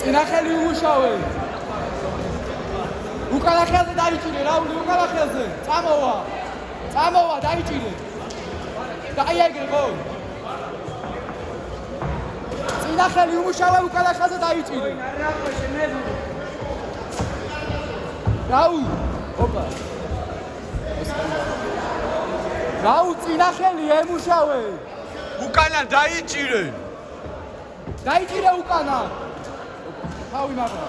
წინა ხელი უმუშავე. უკანა ხელზე დაიჭირე, რაული უკანა ხელზე. წამოვა, დაიჭირე. დაიეგრე გოლ. წინა ხელი უმუშავე, უკანა ხელზე დაიჭირე. რაული. ოპა. რაული წინა ხელი ემუშავე. უკანა დაიჭირე. დაიჭირე უკანა. თავი მაგა.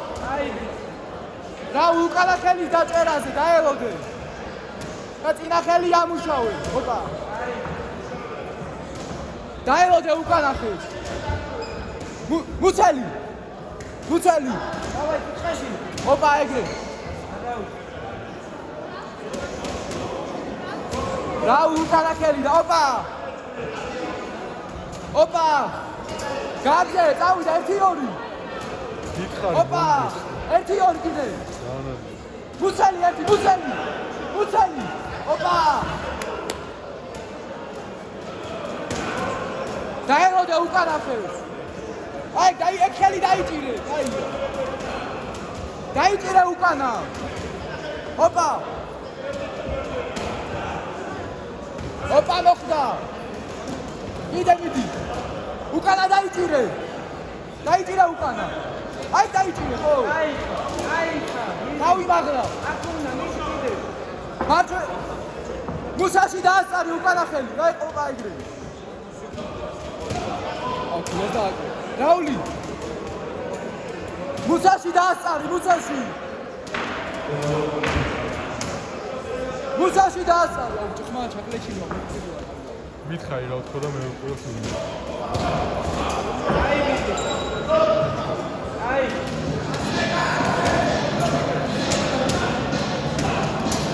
რა უკანა ხელი დაწერაზე დაელოდე. და წინა ხელი ამუშავე. ოპა. დაელოდე უკანა ხელს. მუცელი. დავაი კუთხეში. ოპა ეგრე. რა უკანა ხელი და ოპა. გაგზე, წავიდა 1-2. გითხარი. ოპა, 1-2 კიდე. მუცელი. ოპა. დაელოდე უკანა ხელს. აი, ეგ ხელი დაიჭირე. დაიჭირე უკანა. ოპა. ოპა მოხდა. კიდე მიდი. უკანა დაიჭირე უკანა. აი დაიჭირე ხო? თავი მაგრა. მარტო მუსაში დაასწარი უკანა ხელი. რა იყო აიგრე? აუ დააკრე. რაული. მუსაში დაასწარი. მუსაში დაასწარი. აუ ჭხმა ჩაკლეჩინო. მითხარი რა თქო და მე ვიყურებ.